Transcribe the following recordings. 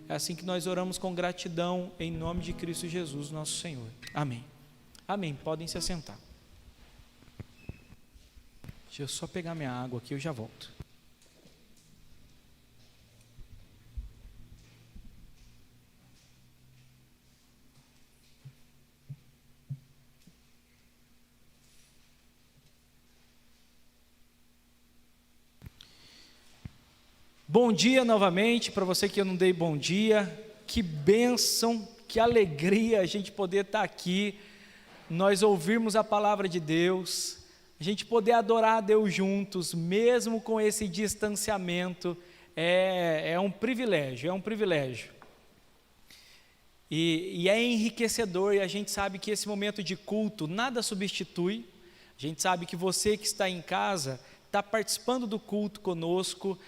É assim que nós oramos com gratidão, em nome de Cristo Jesus, nosso Senhor. Amém. Amém. Podem se assentar. Deixa eu só pegar minha água aqui, eu já volto. Bom dia novamente, para você que eu não dei bom dia, que bênção, que alegria a gente poder estar aqui, nós ouvirmos a palavra de Deus, a gente poder adorar a Deus juntos, mesmo com esse distanciamento, é um privilégio, E é enriquecedor, e a gente sabe que esse momento de culto nada substitui, a gente sabe que você que está em casa, está participando do culto conosco,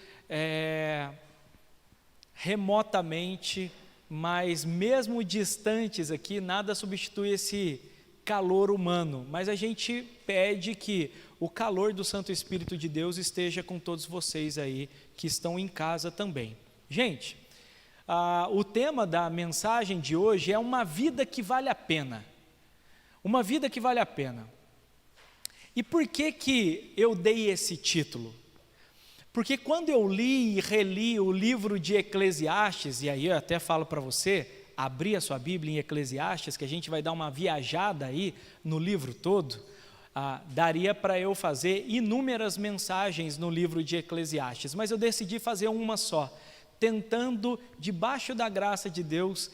remotamente, mas mesmo distantes aqui, nada substitui esse calor humano, mas a gente pede que o calor do Santo Espírito de Deus esteja com todos vocês aí, que estão em casa também. Gente, o tema da mensagem de hoje é uma vida que vale a pena, uma vida que vale a pena. E por que eu dei esse título? Porque quando eu li e reli o livro de Eclesiastes, e aí eu até falo para você, abrir a sua Bíblia em Eclesiastes, que a gente vai dar uma viajada aí no livro todo, daria para eu fazer inúmeras mensagens no livro de Eclesiastes, mas eu decidi fazer uma só, tentando, debaixo da graça de Deus,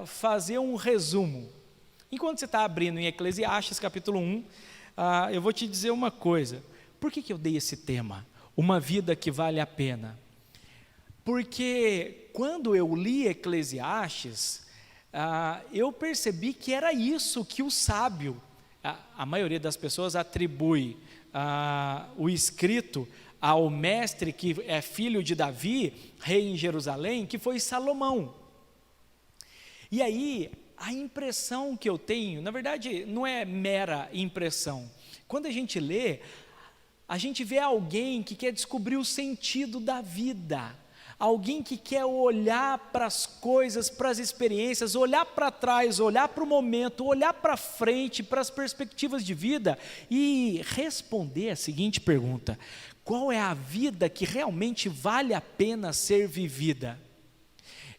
fazer um resumo. Enquanto você está abrindo em Eclesiastes capítulo 1, eu vou te dizer uma coisa, por que eu dei esse tema? Uma vida que vale a pena. Porque quando eu li Eclesiastes, eu percebi que era isso que o sábio, a maioria das pessoas atribui o escrito ao mestre que é filho de Davi, rei em Jerusalém, que foi Salomão. E aí, a impressão que eu tenho, na verdade, não é mera impressão. Quando a gente lê, a gente vê alguém que quer descobrir o sentido da vida, alguém que quer olhar para as coisas, para as experiências, olhar para trás, olhar para o momento, olhar para frente, para as perspectivas de vida e responder a seguinte pergunta: qual é a vida que realmente vale a pena ser vivida?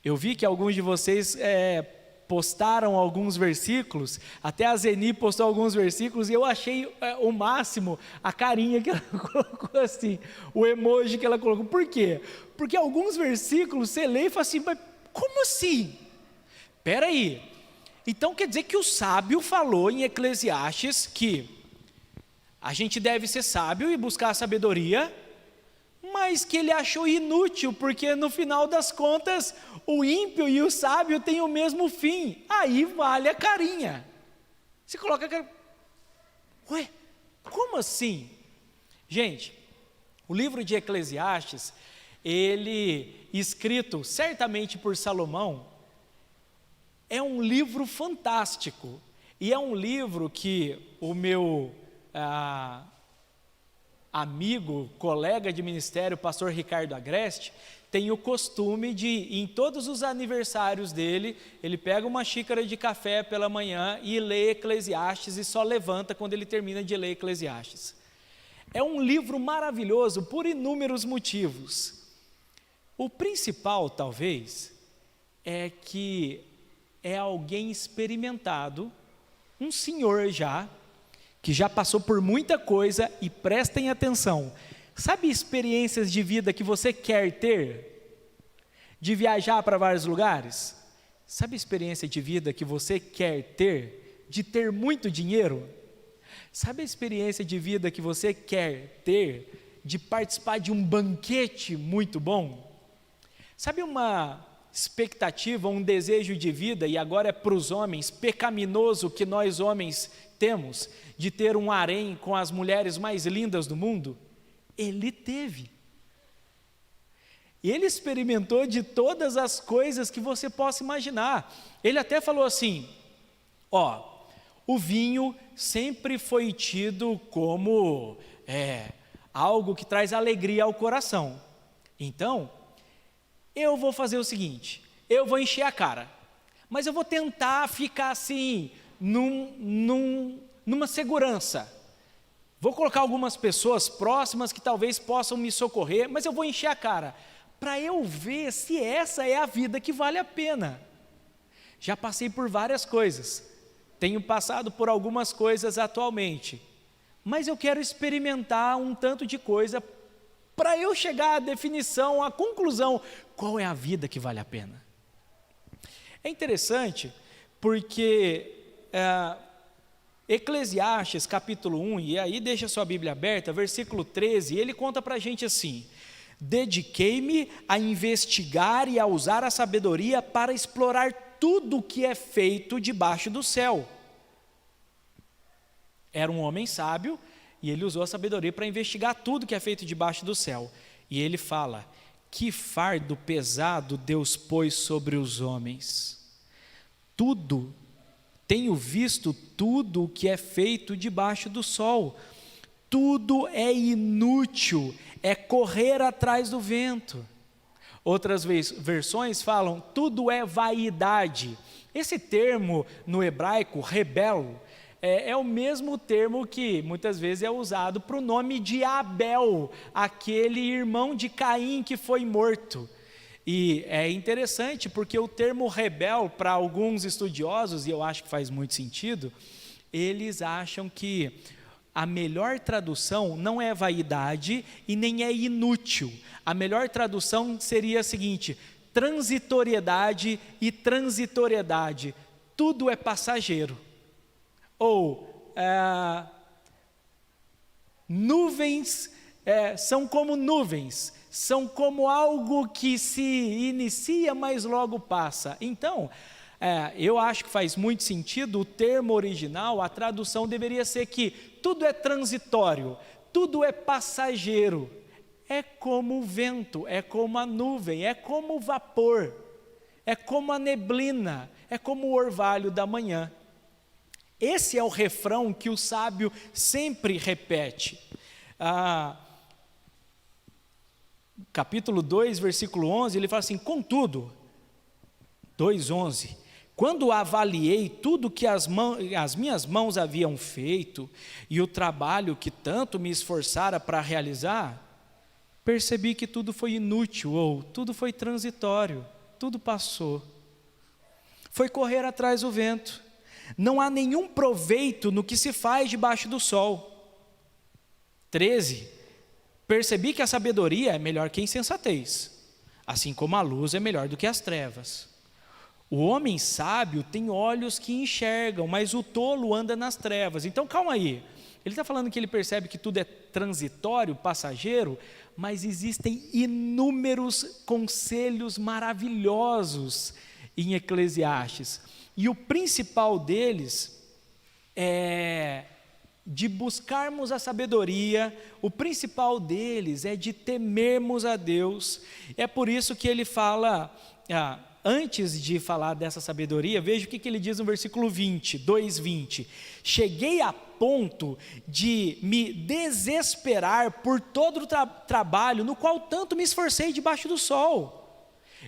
Eu vi que alguns de vocês postaram alguns versículos, até a Zeni postou alguns versículos, e eu achei o máximo a carinha que ela colocou assim, o emoji que ela colocou. Por quê? Porque alguns versículos você lê e fala assim, mas como assim? Espera aí, então quer dizer que o sábio falou em Eclesiastes que a gente deve ser sábio e buscar a sabedoria, mas que ele achou inútil, porque no final das contas, o ímpio e o sábio têm o mesmo fim, aí vale a carinha. Você coloca a carinha, ué, como assim? Gente, o livro de Eclesiastes, ele, escrito certamente por Salomão, é um livro fantástico, e é um livro que o meu amigo, colega de ministério, pastor Ricardo Agreste, tem o costume de, em todos os aniversários dele, ele pega uma xícara de café pela manhã e lê Eclesiastes e só levanta quando ele termina de ler Eclesiastes. É um livro maravilhoso por inúmeros motivos. O principal, talvez, é que é alguém experimentado, um senhor já, que já passou por muita coisa, e prestem atenção, sabe experiências de vida que você quer ter? De viajar para vários lugares? Sabe experiência de vida que você quer ter? De ter muito dinheiro? Sabe a experiência de vida que você quer ter? De participar de um banquete muito bom? Sabe uma expectativa, um desejo de vida, e agora é para os homens, pecaminoso que nós homens temos, de ter um harém com as mulheres mais lindas do mundo? Ele teve. Ele experimentou de todas as coisas que você possa imaginar. Ele até falou assim, o vinho sempre foi tido como algo que traz alegria ao coração. Então, eu vou fazer o seguinte, eu vou encher a cara, mas eu vou tentar ficar assim, numa segurança. Vou colocar algumas pessoas próximas que talvez possam me socorrer, mas eu vou encher a cara, para eu ver se essa é a vida que vale a pena. Já passei por várias coisas, tenho passado por algumas coisas atualmente, mas eu quero experimentar um tanto de coisa para eu chegar à definição, à conclusão, qual é a vida que vale a pena. É interessante porque Eclesiastes capítulo 1, e aí deixa sua Bíblia aberta, versículo 13, ele conta para a gente assim: dediquei-me a investigar e a usar a sabedoria para explorar tudo o que é feito debaixo do céu. Era um homem sábio e ele usou a sabedoria para investigar tudo que é feito debaixo do céu. E ele fala: que fardo pesado Deus pôs sobre os homens. Tenho visto tudo o que é feito debaixo do sol. Tudo é inútil, é correr atrás do vento. Outras versões falam, tudo é vaidade. Esse termo no hebraico, rebelo, é o mesmo termo que muitas vezes é usado para o nome de Abel, aquele irmão de Caim que foi morto. E é interessante porque o termo rebel, para alguns estudiosos, e eu acho que faz muito sentido, eles acham que a melhor tradução não é vaidade e nem é inútil. A melhor tradução seria a seguinte: transitoriedade e transitoriedade. Tudo é passageiro. Ou nuvens são como nuvens, são como algo que se inicia, mas logo passa. Então, eu acho que faz muito sentido o termo original, a tradução deveria ser que tudo é transitório, tudo é passageiro, é como o vento, é como a nuvem, é como o vapor, é como a neblina, é como o orvalho da manhã. Esse é o refrão que o sábio sempre repete. Capítulo 2, versículo 11, ele fala assim: contudo, 2:11, quando avaliei tudo que as minhas mãos haviam feito e o trabalho que tanto me esforçara para realizar, percebi que tudo foi inútil, ou tudo foi transitório, tudo passou. Foi correr atrás do vento. Não há nenhum proveito no que se faz debaixo do sol. 13, percebi que a sabedoria é melhor que a insensatez, assim como a luz é melhor do que as trevas. O homem sábio tem olhos que enxergam, mas o tolo anda nas trevas. Então calma aí, ele está falando que ele percebe que tudo é transitório, passageiro, mas existem inúmeros conselhos maravilhosos em Eclesiastes, e o principal deles é de buscarmos a sabedoria, o principal deles é de temermos a Deus. É por isso que ele fala, antes de falar dessa sabedoria, veja o que ele diz no versículo 2:20, cheguei a ponto de me desesperar por todo o trabalho no qual tanto me esforcei debaixo do sol.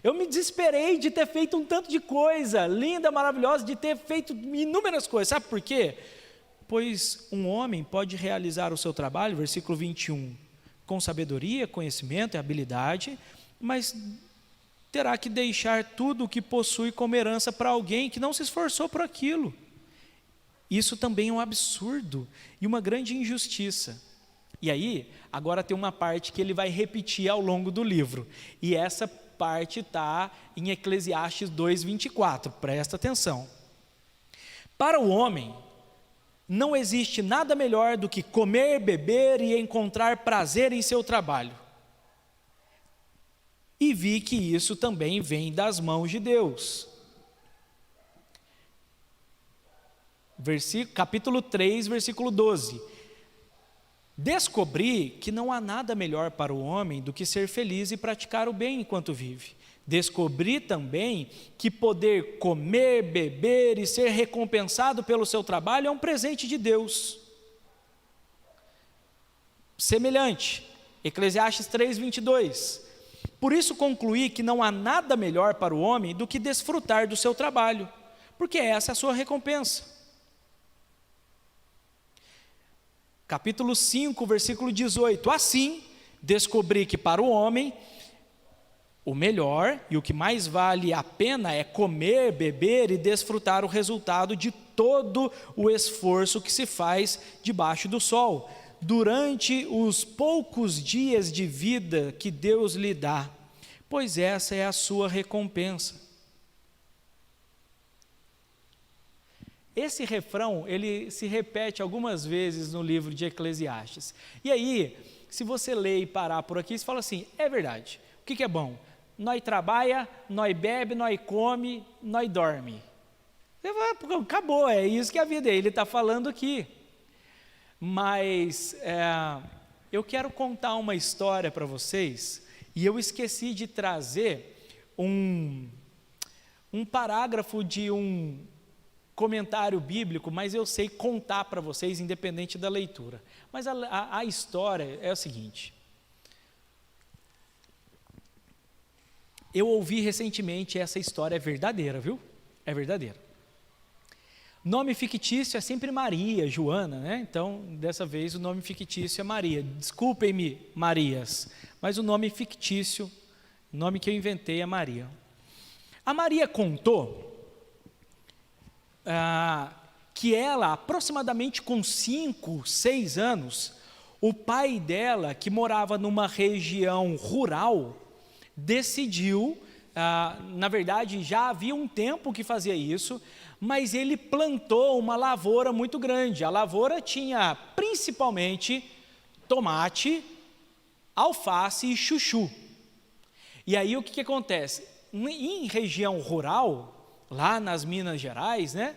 Eu me desesperei de ter feito um tanto de coisa linda, maravilhosa, de ter feito inúmeras coisas. Sabe por quê? Pois um homem pode realizar o seu trabalho, versículo 21, com sabedoria, conhecimento e habilidade, mas terá que deixar tudo o que possui como herança para alguém que não se esforçou por aquilo. Isso também é um absurdo e uma grande injustiça. E aí, agora tem uma parte que ele vai repetir ao longo do livro, e essa parte está em Eclesiastes 2:24, presta atenção. Para o homem, não existe nada melhor do que comer, beber e encontrar prazer em seu trabalho. E vi que isso também vem das mãos de Deus. Capítulo 3, versículo 12. Descobri que não há nada melhor para o homem do que ser feliz e praticar o bem enquanto vive. Descobri também que poder comer, beber e ser recompensado pelo seu trabalho é um presente de Deus. Semelhante, Eclesiastes 3:22. Por isso concluí que não há nada melhor para o homem do que desfrutar do seu trabalho, porque essa é a sua recompensa. Capítulo 5, versículo 18. Assim, descobri que para o homem, o melhor e o que mais vale a pena é comer, beber e desfrutar o resultado de todo o esforço que se faz debaixo do sol, durante os poucos dias de vida que Deus lhe dá, pois essa é a sua recompensa. Esse refrão, ele se repete algumas vezes no livro de Eclesiastes. E aí, se você ler e parar por aqui, você fala assim, é verdade, o que é bom? Nós trabalha, nós bebe, nós come, nós dorme. Acabou, é isso que a vida é, ele está falando aqui. Mas eu quero contar uma história para vocês, e eu esqueci de trazer um parágrafo de um comentário bíblico, mas eu sei contar para vocês, independente da leitura. Mas a história é o seguinte. Eu ouvi recentemente essa história, é verdadeira, viu? É verdadeira. Nome fictício é sempre Maria, Joana, né? Então, dessa vez o nome fictício é Maria. Desculpem-me, Marias, mas o nome fictício, o nome que eu inventei é Maria. A Maria contou que ela, aproximadamente com 5, 6 anos, o pai dela, que morava numa região rural, decidiu, na verdade já havia um tempo que fazia isso, mas ele plantou uma lavoura muito grande. A lavoura tinha principalmente tomate, alface e chuchu. E aí o que acontece? Em região rural, lá nas Minas Gerais, né?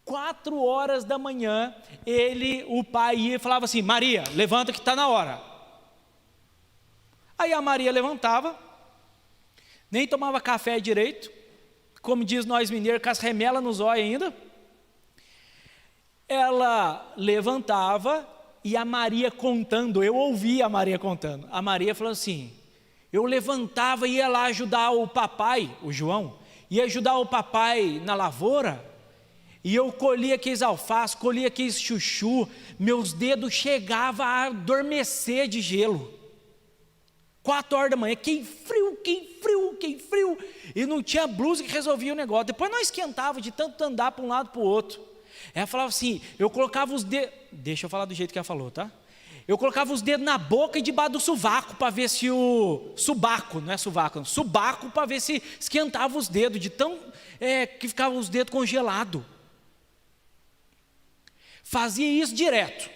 4 horas da manhã, o pai ia e falava assim, Maria, levanta que está na hora. Aí a Maria levantava, nem tomava café direito, como diz nós mineiros, com as remelas nos olhos ainda. Ela levantava e a Maria contando, eu ouvi a Maria contando, a Maria falando assim, eu levantava e ia lá ajudar o papai, o João, ia ajudar o papai na lavoura, e eu colhia aqueles alface, colhia aqueles chuchu, meus dedos chegavam a adormecer de gelo. 4 horas da manhã, que frio, e não tinha blusa que resolvia o negócio. Depois nós esquentava de tanto andar para um lado para o outro. Ela falava assim, eu colocava os dedos, deixa eu falar do jeito que ela falou, tá? Eu colocava os dedos na boca e debaixo do sovaco para ver se subaco para ver se esquentava os dedos, de tão que ficavam os dedos congelados. Fazia isso direto.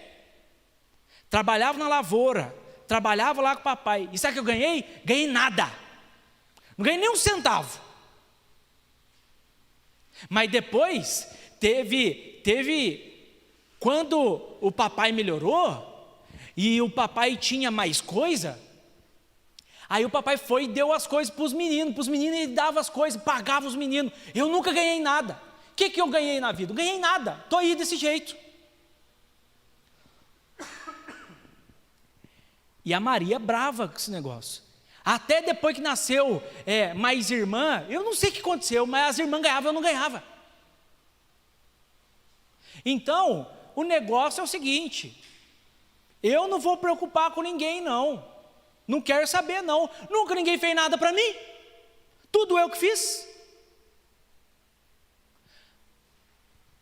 Trabalhava na lavoura, trabalhava lá com o papai. E sabe o que eu ganhei? Ganhei nada. Não ganhei nem um centavo. Mas depois, quando o papai melhorou, e o papai tinha mais coisa, aí o papai foi e deu as coisas para os meninos ele dava as coisas, pagava os meninos. Eu nunca ganhei nada. O que eu ganhei na vida? Não ganhei nada, estou aí desse jeito. E a Maria brava com esse negócio. Até depois que nasceu mais irmã, eu não sei o que aconteceu, mas as irmãs ganhavam, eu não ganhava. Então, o negócio é o seguinte, eu não vou preocupar com ninguém não quero saber não, nunca ninguém fez nada para mim, tudo eu que fiz.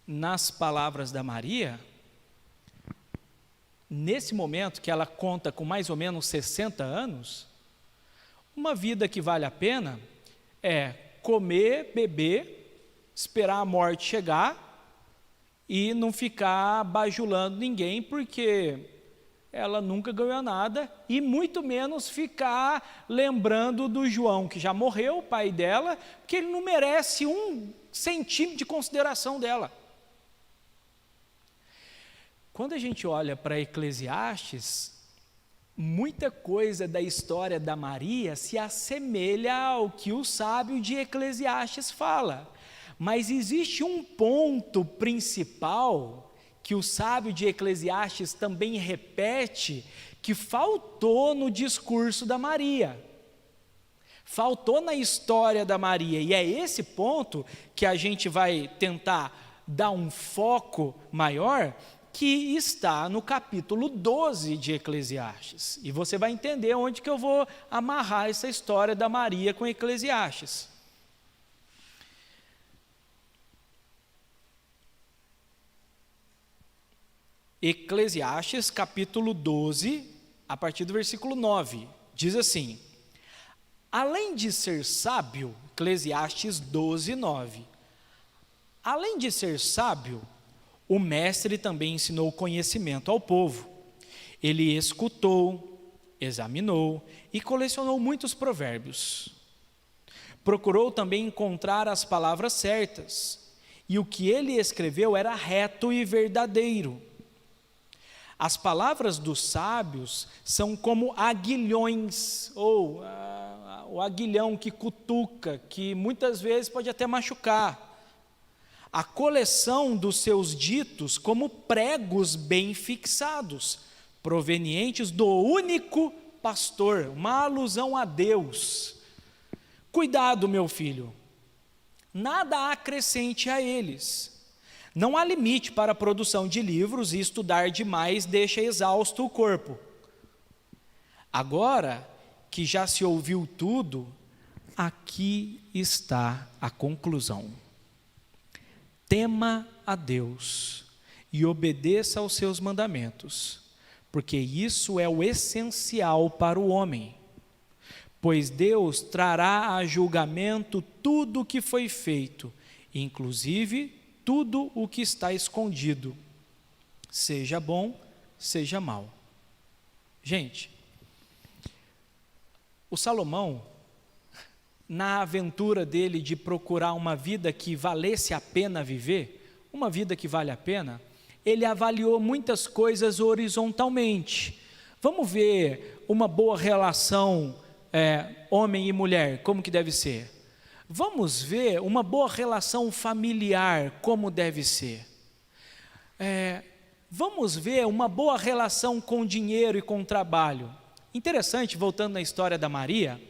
Nas palavras da Maria, nesse momento que ela conta com mais ou menos 60 anos, uma vida que vale a pena é comer, beber, esperar a morte chegar e não ficar bajulando ninguém, porque ela nunca ganhou nada, e muito menos ficar lembrando do João, que já morreu, o pai dela, porque ele não merece 1 centímetro de consideração dela. Quando a gente olha para Eclesiastes, muita coisa da história da Maria se assemelha ao que o sábio de Eclesiastes fala, mas existe um ponto principal que o sábio de Eclesiastes também repete, que faltou no discurso da Maria. faltou na história da Maria, e é esse ponto que a gente vai tentar dar um foco maior, que está no capítulo 12 de Eclesiastes. E você vai entender onde que eu vou amarrar essa história da Maria com Eclesiastes. Eclesiastes, capítulo 12, a partir do versículo 9, diz assim: além de ser sábio, Eclesiastes 12, 9, além de ser sábio, o mestre também ensinou conhecimento ao povo. Ele escutou, examinou e colecionou muitos provérbios. Procurou também encontrar as palavras certas, e o que ele escreveu era reto e verdadeiro. As palavras dos sábios são como aguilhões, ou o aguilhão que cutuca, que muitas vezes pode até machucar. A coleção dos seus ditos como pregos bem fixados, provenientes do único pastor, uma alusão a Deus. Cuidado, meu filho, nada acrescente a eles. Não há limite para a produção de livros, e estudar demais deixa exausto o corpo. Agora que já se ouviu tudo, aqui está a conclusão. Tema a Deus e obedeça aos seus mandamentos, porque isso é o essencial para o homem. Pois Deus trará a julgamento tudo o que foi feito, inclusive tudo o que está escondido, seja bom, seja mal. Gente, o Salomão, na aventura dele de procurar uma vida que valesse a pena viver, uma vida que vale a pena, ele avaliou muitas coisas horizontalmente. Vamos ver uma boa relação homem e mulher, como que deve ser? Vamos ver uma boa relação familiar, como deve ser. Vamos ver uma boa relação com dinheiro e com trabalho. Interessante, voltando na história da Maria,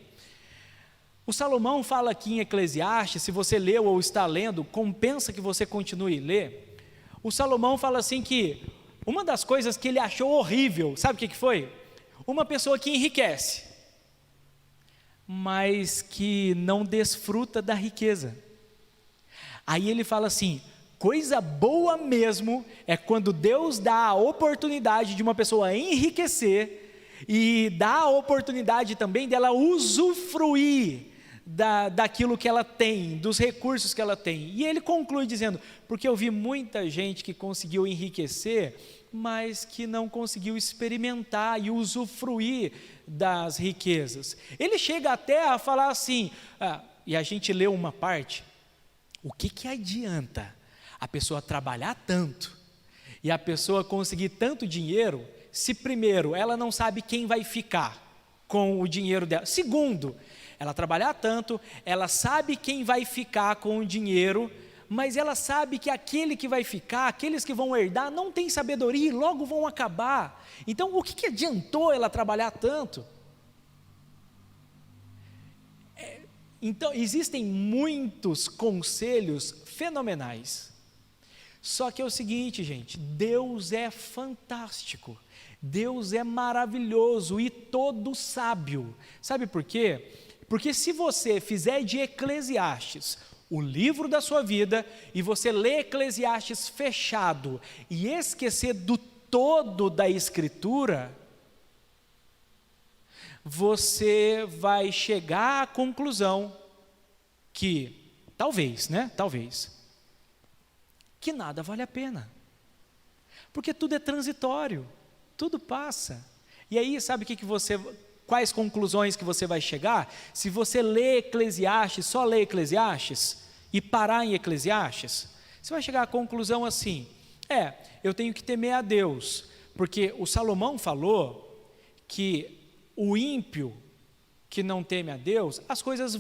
o Salomão fala aqui em Eclesiastes, se você leu ou está lendo, compensa que você continue a ler. O Salomão fala assim que uma das coisas que ele achou horrível, sabe o que foi? Uma pessoa que enriquece, mas que não desfruta da riqueza. Aí ele fala assim, coisa boa mesmo é quando Deus dá a oportunidade de uma pessoa enriquecer e dá a oportunidade também dela usufruir daquilo que ela tem, dos recursos que ela tem. E ele conclui dizendo, porque eu vi muita gente que conseguiu enriquecer, mas que não conseguiu experimentar e usufruir das riquezas. Ele chega até a falar assim, e a gente leu uma parte, o que adianta a pessoa trabalhar tanto e a pessoa conseguir tanto dinheiro, se primeiro ela não sabe quem vai ficar com o dinheiro dela, segundo, ela trabalhar tanto, ela sabe quem vai ficar com o dinheiro, mas ela sabe que aquele que vai ficar, aqueles que vão herdar, não tem sabedoria e logo vão acabar. Então, o que adiantou ela trabalhar tanto? Então, existem muitos conselhos fenomenais. Só que é o seguinte, gente, Deus é fantástico, Deus é maravilhoso e todo sábio. Sabe por quê? Porque se você fizer de Eclesiastes o livro da sua vida, e você lê Eclesiastes fechado, e esquecer do todo da Escritura, você vai chegar à conclusão que, talvez, que nada vale a pena, porque tudo é transitório, tudo passa. E aí, sabe quais conclusões que você vai chegar? Se você lê Eclesiastes, só lê Eclesiastes, e parar em Eclesiastes, você vai chegar à conclusão assim, eu tenho que temer a Deus, porque o Salomão falou que o ímpio que não teme a Deus, as coisas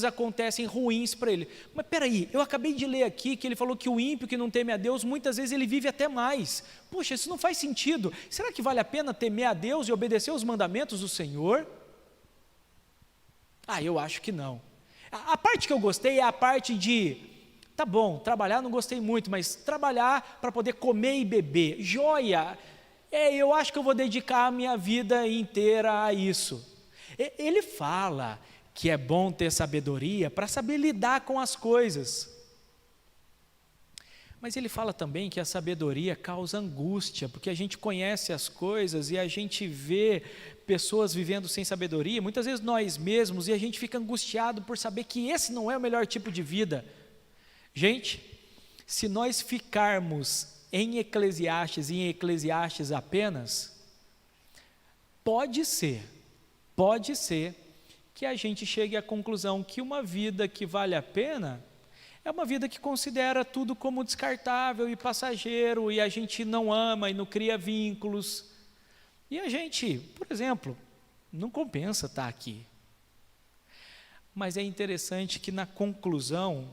acontecem ruins para ele. Mas peraí, eu acabei de ler aqui que ele falou que o ímpio que não teme a Deus, muitas vezes ele vive até mais. Poxa, isso não faz sentido. Será que vale a pena temer a Deus e obedecer os mandamentos do Senhor? Eu acho que não. A parte que eu gostei é a parte de, tá bom, trabalhar não gostei muito, mas trabalhar para poder comer e beber, joia, eu acho que eu vou dedicar a minha vida inteira a isso. Ele fala que é bom ter sabedoria para saber lidar com as coisas. Mas ele fala também que a sabedoria causa angústia, porque a gente conhece as coisas e a gente vê pessoas vivendo sem sabedoria, muitas vezes nós mesmos, e a gente fica angustiado por saber que esse não é o melhor tipo de vida. Gente, se nós ficarmos em Eclesiastes e em Eclesiastes apenas, pode ser que a gente chegue à conclusão que uma vida que vale a pena é uma vida que considera tudo como descartável e passageiro, e a gente não ama e não cria vínculos. E a gente, por exemplo, não compensa estar aqui. Mas é interessante que na conclusão,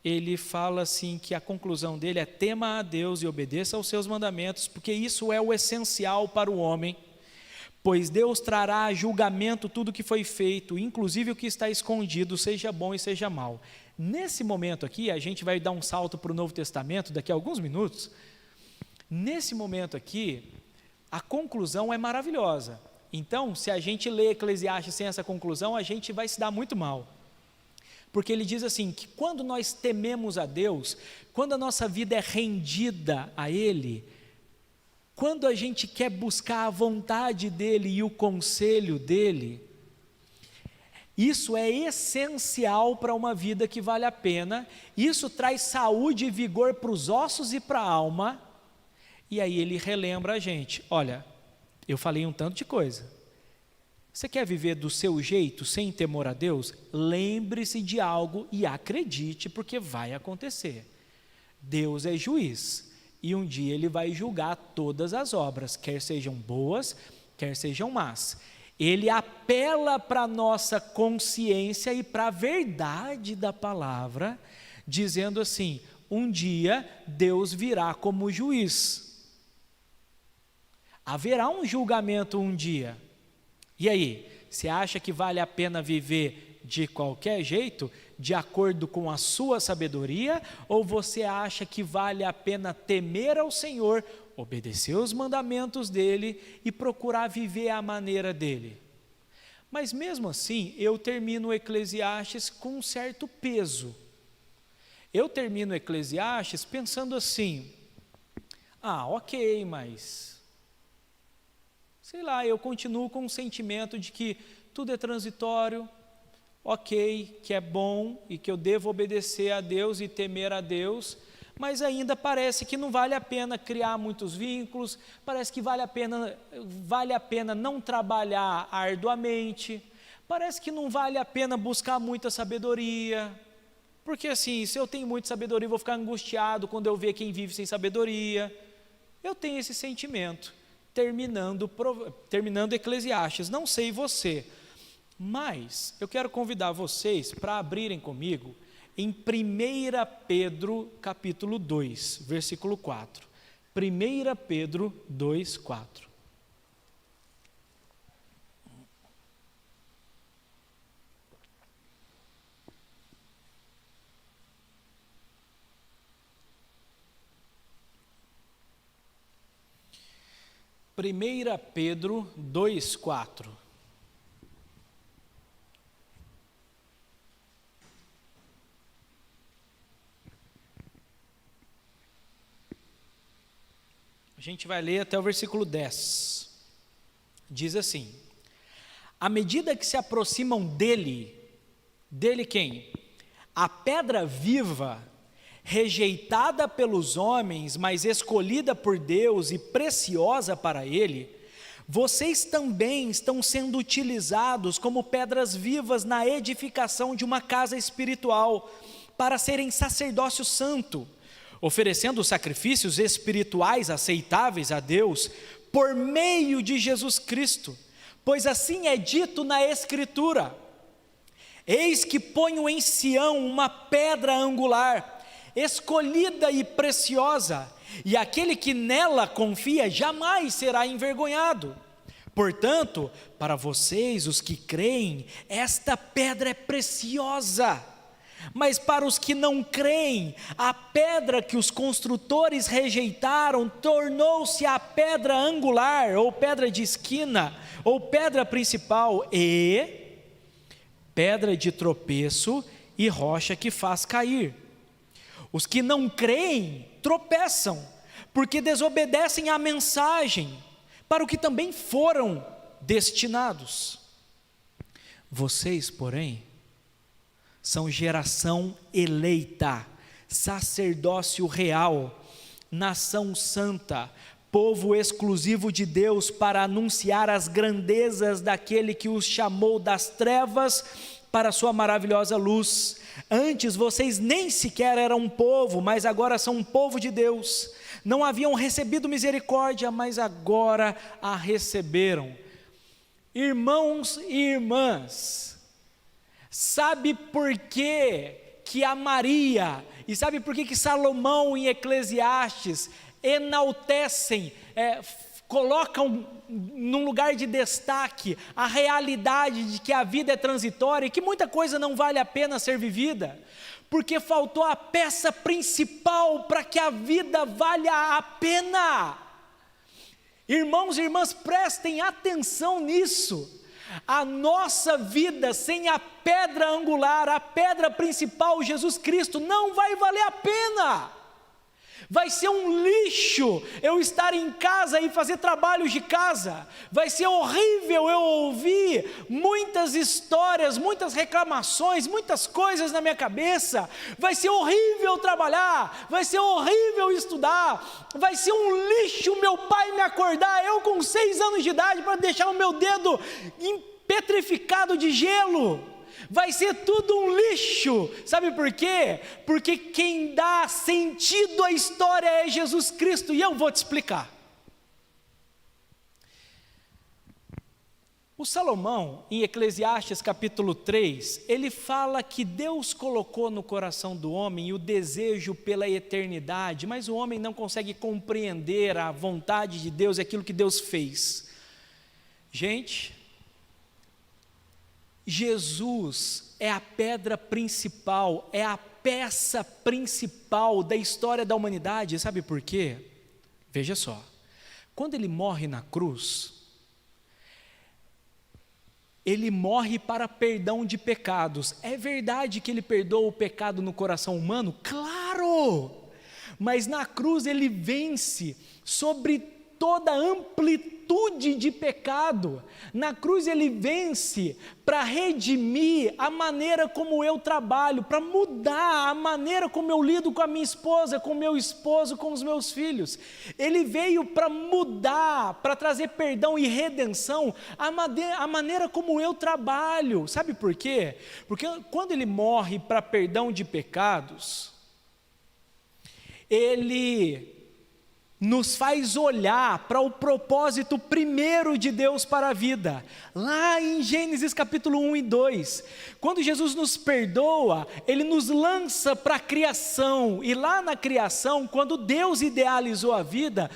ele fala assim, que a conclusão dele é: tema a Deus e obedeça aos seus mandamentos, porque isso é o essencial para o homem. Pois Deus trará a julgamento tudo que foi feito, inclusive o que está escondido, seja bom e seja mal. Nesse momento aqui, a gente vai dar um salto para o Novo Testamento, daqui a alguns minutos. Nesse momento aqui, a conclusão é maravilhosa. Então, se a gente lê Eclesiastes sem essa conclusão, a gente vai se dar muito mal. Porque ele diz assim, que quando nós tememos a Deus, quando a nossa vida é rendida a Ele, quando a gente quer buscar a vontade dEle e o conselho dEle, isso é essencial para uma vida que vale a pena, isso traz saúde e vigor para os ossos e para a alma. E aí ele relembra a gente: olha, eu falei um tanto de coisa, você quer viver do seu jeito, sem temor a Deus? Lembre-se de algo e acredite, porque vai acontecer. Deus é juiz, e um dia Ele vai julgar todas as obras, quer sejam boas, quer sejam más. Ele apela para a nossa consciência e para a verdade da palavra, dizendo assim: um dia Deus virá como juiz. Haverá um julgamento um dia. E aí, você acha que vale a pena viver de qualquer jeito, de acordo com a sua sabedoria, ou você acha que vale a pena temer ao Senhor, obedecer os mandamentos dEle e procurar viver à maneira dEle? Mas mesmo assim, eu termino o Eclesiastes com um certo peso. Eu termino o Eclesiastes pensando assim: ok, mas sei lá, eu continuo com o sentimento de que tudo é transitório, ok, que é bom e que eu devo obedecer a Deus e temer a Deus, mas ainda parece que não vale a pena criar muitos vínculos, parece que vale a pena não trabalhar arduamente, parece que não vale a pena buscar muita sabedoria, porque assim, se eu tenho muita sabedoria, eu vou ficar angustiado quando eu ver quem vive sem sabedoria. Eu tenho esse sentimento, terminando Eclesiastes. Não sei você, mas eu quero convidar vocês para abrirem comigo em 1 Pedro capítulo 2, versículo 4. 1 Pedro 2, 4. Primeira Pedro 2, 4. A gente vai ler até o versículo 10. Diz assim: à medida que se aproximam dele quem? A pedra viva, rejeitada pelos homens, mas escolhida por Deus e preciosa para Ele, vocês também estão sendo utilizados como pedras vivas na edificação de uma casa espiritual, para serem sacerdócio santo, oferecendo sacrifícios espirituais aceitáveis a Deus, por meio de Jesus Cristo, pois assim é dito na Escritura: eis que ponho em Sião uma pedra angular, escolhida e preciosa, e aquele que nela confia jamais será envergonhado. Portanto, para vocês, os que creem, esta pedra é preciosa. Mas para os que não creem, a pedra que os construtores rejeitaram tornou-se a pedra angular, ou pedra de esquina, ou pedra principal, e pedra de tropeço e rocha que faz cair. Os que não creem tropeçam, porque desobedecem à mensagem, para o que também foram destinados. Vocês, porém, são geração eleita, sacerdócio real, nação santa, povo exclusivo de Deus, para anunciar as grandezas daquele que os chamou das trevas para a sua maravilhosa luz. Antes vocês nem sequer eram um povo, mas agora são um povo de Deus. Não haviam recebido misericórdia, mas agora a receberam. Irmãos e irmãs, sabe por que a Maria, e sabe por que Salomão em Eclesiastes enaltecem, colocam num lugar de destaque a realidade de que a vida é transitória e que muita coisa não vale a pena ser vivida? Porque faltou a peça principal para que a vida valha a pena. Irmãos e irmãs, prestem atenção nisso. A nossa vida sem a pedra angular, a pedra principal, Jesus Cristo, não vai valer a pena. Vai ser um lixo eu estar em casa e fazer trabalhos de casa. Vai ser horrível eu ouvir muitas histórias, muitas reclamações, muitas coisas na minha cabeça. Vai ser horrível trabalhar, vai ser horrível estudar, vai ser um lixo meu pai me acordar, eu com 6 anos de idade, para deixar o meu dedo petrificado de gelo. Vai ser tudo um lixo. Sabe por quê? Porque quem dá sentido à história é Jesus Cristo, e eu vou te explicar. O Salomão, em Eclesiastes capítulo 3, ele fala que Deus colocou no coração do homem o desejo pela eternidade, mas o homem não consegue compreender a vontade de Deus, aquilo que Deus fez. Gente, Jesus é a pedra principal, é a peça principal da história da humanidade. Sabe por quê? Veja só, quando ele morre na cruz, ele morre para perdão de pecados. É verdade que ele perdoa o pecado no coração humano? Claro! Mas na cruz ele vence sobre toda a amplitude de pecado. Na cruz ele vence para redimir a maneira como eu trabalho, para mudar a maneira como eu lido com a minha esposa, com o meu esposo, com os meus filhos. Ele veio para mudar, para trazer perdão e redenção a maneira como eu trabalho. Sabe por quê? Porque quando ele morre para perdão de pecados, ele nos faz olhar para o propósito primeiro de Deus para a vida. Lá em Gênesis capítulo 1 e 2, quando Jesus nos perdoa, Ele nos lança para a criação, e lá na criação, quando Deus idealizou a vida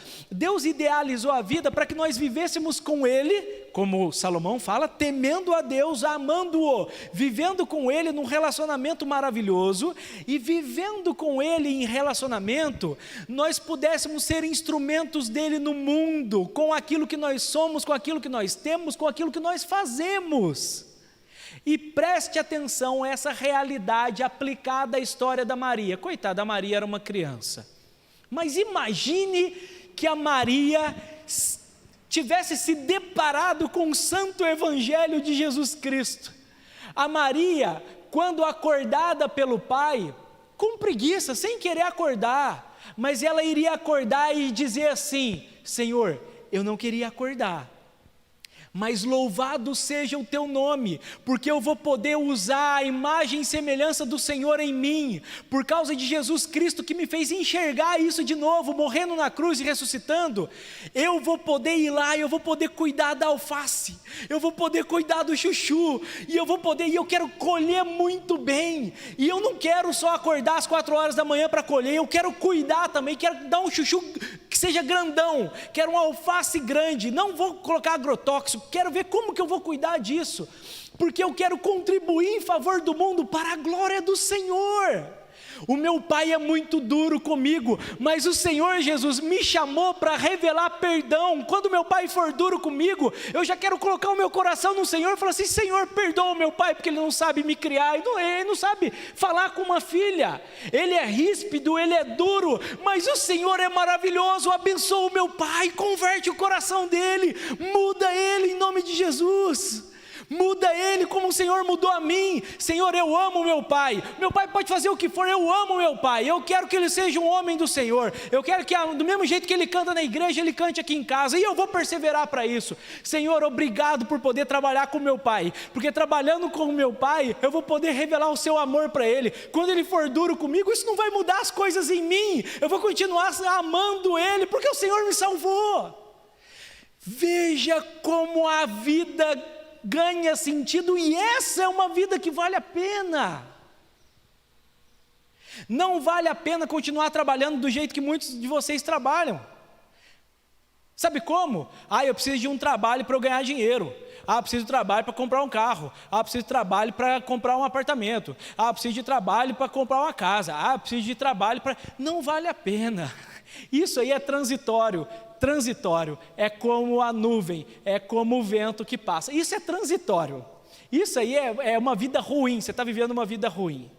para que nós vivêssemos com Ele, como Salomão fala, temendo a Deus, amando-o, vivendo com Ele num relacionamento maravilhoso, e vivendo com Ele em relacionamento, nós pudéssemos ser instrumentos dEle no mundo, com aquilo que nós somos, com aquilo que nós temos, com aquilo que nós fazemos. E preste atenção a essa realidade aplicada à história da Maria. Coitada, a Maria era uma criança, mas imagine que a Maria tivesse se deparado com o santo evangelho de Jesus Cristo. A Maria, quando acordada pelo Pai, com preguiça, sem querer acordar, mas ela iria acordar e dizer assim: Senhor, eu não queria acordar, Mas louvado seja o teu nome, porque eu vou poder usar a imagem e semelhança do Senhor em mim, por causa de Jesus Cristo que me fez enxergar isso de novo, morrendo na cruz e ressuscitando. Eu vou poder ir lá e eu vou poder cuidar da alface, eu vou poder cuidar do chuchu, e eu quero colher muito bem, e eu não quero só acordar às 4 horas da manhã para colher, eu quero cuidar também, quero dar um chuchu que seja grandão, quero uma alface grande, não vou colocar agrotóxico, quero ver como que eu vou cuidar disso, porque eu quero contribuir em favor do mundo para a glória do Senhor. O meu pai é muito duro comigo, mas o Senhor Jesus me chamou para revelar perdão. Quando meu pai for duro comigo, eu já quero colocar o meu coração no Senhor e falar assim: Senhor, perdoa o meu pai, porque ele não sabe me criar, ele não sabe falar com uma filha, ele é ríspido, ele é duro, mas o Senhor é maravilhoso, abençoa o meu pai, converte o coração dele, muda ele em nome de Jesus. Muda ele como o Senhor mudou a mim. Senhor, eu amo meu pai pode fazer o que for, eu amo meu pai, eu quero que ele seja um homem do Senhor, eu quero que do mesmo jeito que ele canta na igreja, ele cante aqui em casa, e eu vou perseverar para isso. Senhor, obrigado por poder trabalhar com meu pai, porque trabalhando com meu pai, eu vou poder revelar o seu amor para ele. Quando ele for duro comigo, isso não vai mudar as coisas em mim, eu vou continuar amando ele, porque o Senhor me salvou. Veja como a vida ganha sentido, e essa é uma vida que vale a pena. Não vale a pena continuar trabalhando do jeito que muitos de vocês trabalham. Sabe como? Eu preciso de um trabalho para eu ganhar dinheiro. Eu preciso de trabalho para comprar um carro. Eu preciso de trabalho para comprar um apartamento. Eu preciso de trabalho para comprar uma casa. Eu preciso de trabalho para... Não vale a pena. Isso aí é transitório. Transitório é como a nuvem, é como o vento que passa. Isso é transitório. Isso aí é uma vida ruim, você está vivendo uma vida ruim.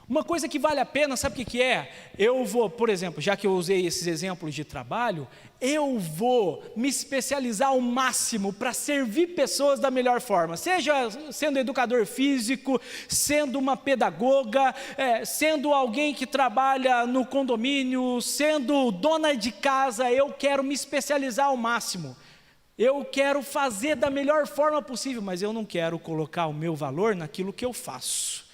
Uma coisa que vale a pena, sabe o que é? Eu vou, por exemplo, já que eu usei esses exemplos de trabalho, eu vou me especializar ao máximo para servir pessoas da melhor forma, seja sendo educador físico, sendo uma pedagoga, sendo alguém que trabalha no condomínio, sendo dona de casa. Eu quero me especializar ao máximo, eu quero fazer da melhor forma possível, mas eu não quero colocar o meu valor naquilo que eu faço.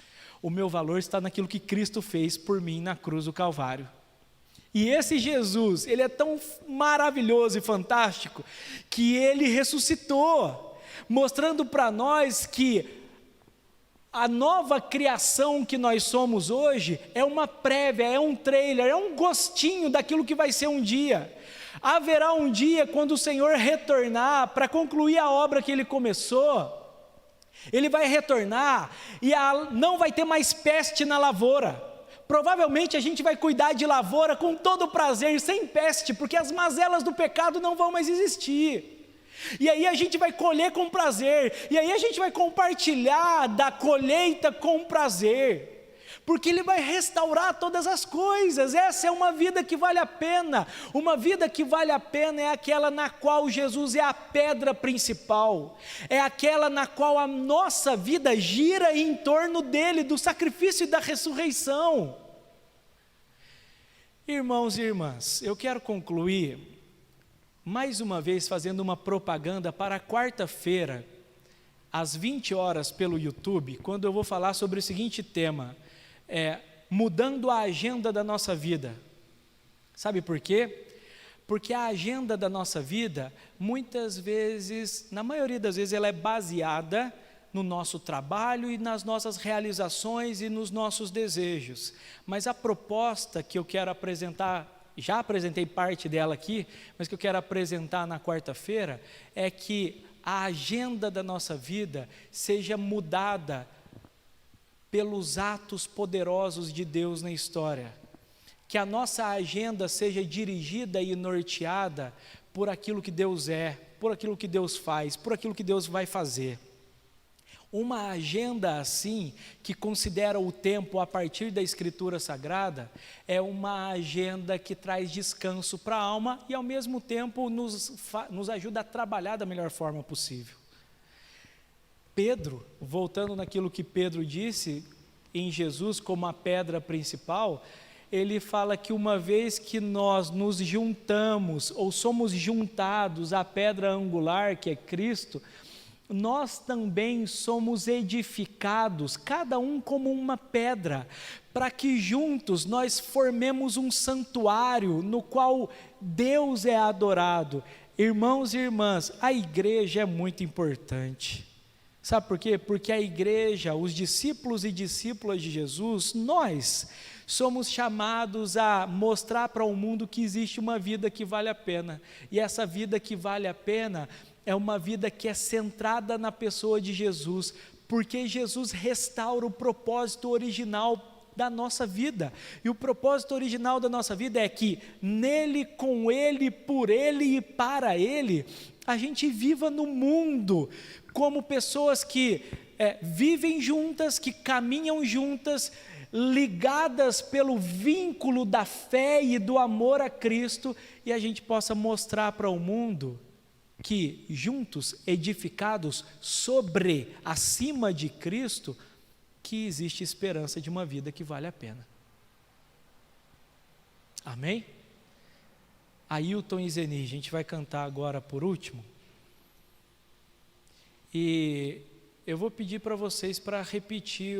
O meu valor está naquilo que Cristo fez por mim na cruz do Calvário. E esse Jesus, ele é tão maravilhoso e fantástico, que ele ressuscitou, mostrando para nós que a nova criação que nós somos hoje é uma prévia, é um trailer, é um gostinho daquilo que vai ser um dia. Haverá um dia quando o Senhor retornar para concluir a obra que ele começou. Ele vai retornar e não vai ter mais peste na lavoura. Provavelmente a gente vai cuidar de lavoura com todo prazer, sem peste, porque as mazelas do pecado não vão mais existir. E aí a gente vai colher com prazer, e aí a gente vai compartilhar da colheita com prazer, porque ele vai restaurar todas as coisas. Essa é uma vida que vale a pena. Uma vida que vale a pena é aquela na qual Jesus é a pedra principal, é aquela na qual a nossa vida gira em torno dele, do sacrifício e da ressurreição. Irmãos e irmãs, eu quero concluir mais uma vez fazendo uma propaganda para quarta-feira, às 20 horas pelo YouTube, quando eu vou falar sobre o seguinte tema: mudando a agenda da nossa vida. Sabe por quê? Porque a agenda da nossa vida, muitas vezes, na maioria das vezes, ela é baseada no nosso trabalho e nas nossas realizações e nos nossos desejos. Mas a proposta que eu quero apresentar, já apresentei parte dela aqui, mas que eu quero apresentar na quarta-feira, é que a agenda da nossa vida seja mudada pelos atos poderosos de Deus na história, que a nossa agenda seja dirigida e norteada por aquilo que Deus é, por aquilo que Deus faz, por aquilo que Deus vai fazer. Uma agenda assim, que considera o tempo a partir da Escritura Sagrada, é uma agenda que traz descanso para a alma e ao mesmo tempo nos ajuda a trabalhar da melhor forma possível. Pedro, voltando naquilo que Pedro disse em Jesus como a pedra principal, ele fala que uma vez que nós nos juntamos, ou somos juntados à pedra angular, que é Cristo, nós também somos edificados, cada um como uma pedra, para que juntos nós formemos um santuário no qual Deus é adorado. Irmãos e irmãs, a igreja é muito importante. Sabe por quê? Porque a igreja, os discípulos e discípulas de Jesus, nós somos chamados a mostrar para o mundo que existe uma vida que vale a pena. E essa vida que vale a pena é uma vida que é centrada na pessoa de Jesus, porque Jesus restaura o propósito original da nossa vida. E o propósito original da nossa vida é que nele, com ele, por ele e para ele, a gente viva no mundo como pessoas que vivem juntas, que caminham juntas, ligadas pelo vínculo da fé e do amor a Cristo, e a gente possa mostrar para o mundo que juntos, edificados sobre, acima de Cristo, que existe esperança de uma vida que vale a pena. Amém? Ailton e Zeni, a gente vai cantar agora por último, e eu vou pedir para vocês para repetir